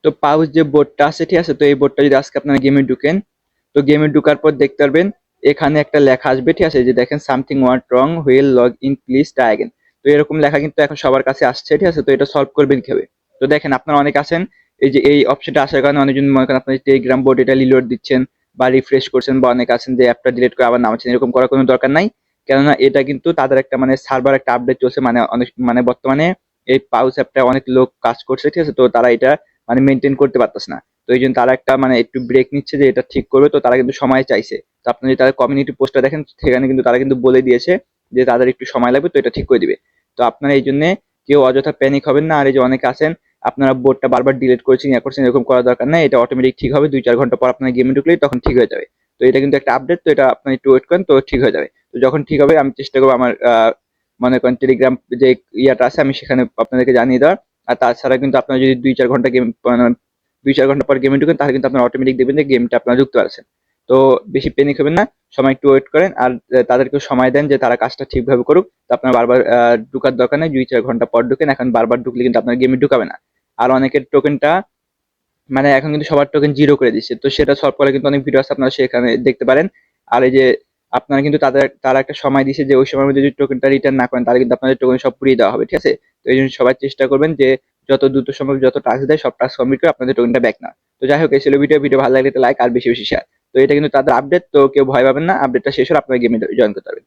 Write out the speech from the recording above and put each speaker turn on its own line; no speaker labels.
তো পাউচ যে বোর্ডটা আছে, ঠিক আছে, তো এই বোর্ডটা যদি আজকে আপনারা গেমে ঢুকেন, তো গেমে ঢুকার পর দেখতে পারবেন এখানে একটা লেখা আসবে, ঠিক আছে, যে দেখেন something want wrong wheel log in please try again. তো এরকম লেখা কিন্তু এখন সবার কাছে আসছে, ঠিক আছে। তো এটা সলভ করবেন কিভাবে? তো দেখেন আপনারা অনেক আছেন, এই যে এই অপশনটা আসার কারণে অনেকজন মনে করেন আপনার টেলিগ্রাম বোর্ড এটা রিলোড দিচ্ছেন বা রিফ্রেশ করছেন, বা অনেক আছেন যে অ্যাপটা ডিলিট করে আবার নামাচ্ছেন। এরকম করার কোনো দরকার নাই, কেননা এটা কিন্তু তাদের একটা মানে সার্ভার একটা আপডেট চলছে, মানে অনেক মানে বর্তমানে এই পাউচ অ্যাপটা অনেক লোক কাজ করছে, ঠিক আছে। তো তারা এটা মানে মেনটেন করতে পারতেছে না। তো এই জন্য তারা একটা মানে একটু ব্রেক নিচ্ছে যে এটা ঠিক করবে। তো তারা কিন্তু সময় চাইছে। তো আপনি যদি তাদের কমিউনিটি পোস্টটা দেখেন, সেখানে কিন্তু তারা কিন্তু বলে দিয়েছে যে তাদের একটু সময় লাগবে, তো এটা ঠিক করে দিবে। তো আপনারা এই জন্য কেউ অযথা প্যানিক হবেন না। আর এই যে অনেকে আছেন আপনারা বোর্ডটা বারবার ডিলিট করছেন, ইয়া করছেন, এরকম করার দরকার নাই। এটা অটোমেটিক ঠিক হবে 2-4 ঘন্টা পর আপনার গেমে ঢুকলেই তখন ঠিক হয়ে যাবে। তো এটা কিন্তু একটা আপডেট, তো এটা আপনি একটু ওয়েট করেন, তো ঠিক হয়ে যাবে। তো যখন ঠিক হবে আমি চেষ্টা করবো আমার মনে করেন টেলিগ্রাম যে ইয়াটা আছে আমি সেখানে আপনাদেরকে জানিয়ে দেওয়ার। আর তাছাড়া কিন্তু আপনারা যদি 2-4 ঘন্টা গেম 2-4 ঘন্টা পর গেমে ঢুকেন, তাহলে কিন্তু আপনারা অটোমেটিক দেখবেন যে গেমটা আপনারা ঢুকতে পারছেন। তো বেশি প্যানিক হবেন না, সময় একটু ওয়েট করেন। আর তাদেরকে সময় দেন যে তারা কাজটা ঠিকভাবে করুক। তো আপনার বারবার ঢুকার দরকার নেই, 2-4 ঘন্টা পর ঢুকেন। এখন বারবার ঢুকলে কিন্তু আপনার গেমে ঢুকাবে না। আর অনেকের টোকেনটা মানে এখন কিন্তু সবার টোকেন জিরো করে দিচ্ছে, তো সেটা সলভ করে কিন্তু অনেক ভিডিও আছে, আপনারা সেখানে দেখতে পারেন। আর এই যে আপনারা কিন্তু তারা একটা সময় দিচ্ছে যে ওই সময়ের মধ্যে যদি টোকেনটা রিটার্ন না করেন, তাহলে কিন্তু আপনাদের টোকেন সব পুড়িয়ে দেওয়া হবে, ঠিক আছে। তো এই জন্য সবাই চেষ্টা করবেন যে যত দ্রুত সম্ভব যত টাস্ক দেয় সব টাস্ক কমপ্লিট করে আপনাদের টোকেনটা ব্যাক না। তো যাই হোক, এই ছিল ভিডিও ভালো লাগলে লাইক আর বেশি বেশি শেয়ার। তো এটা কিন্তু তাদের আপডেট, তো কেউ ভয় পাবেন না, আপডেটটা শেষ হলে আপনার গেমে জয়েন করতে পারবেন।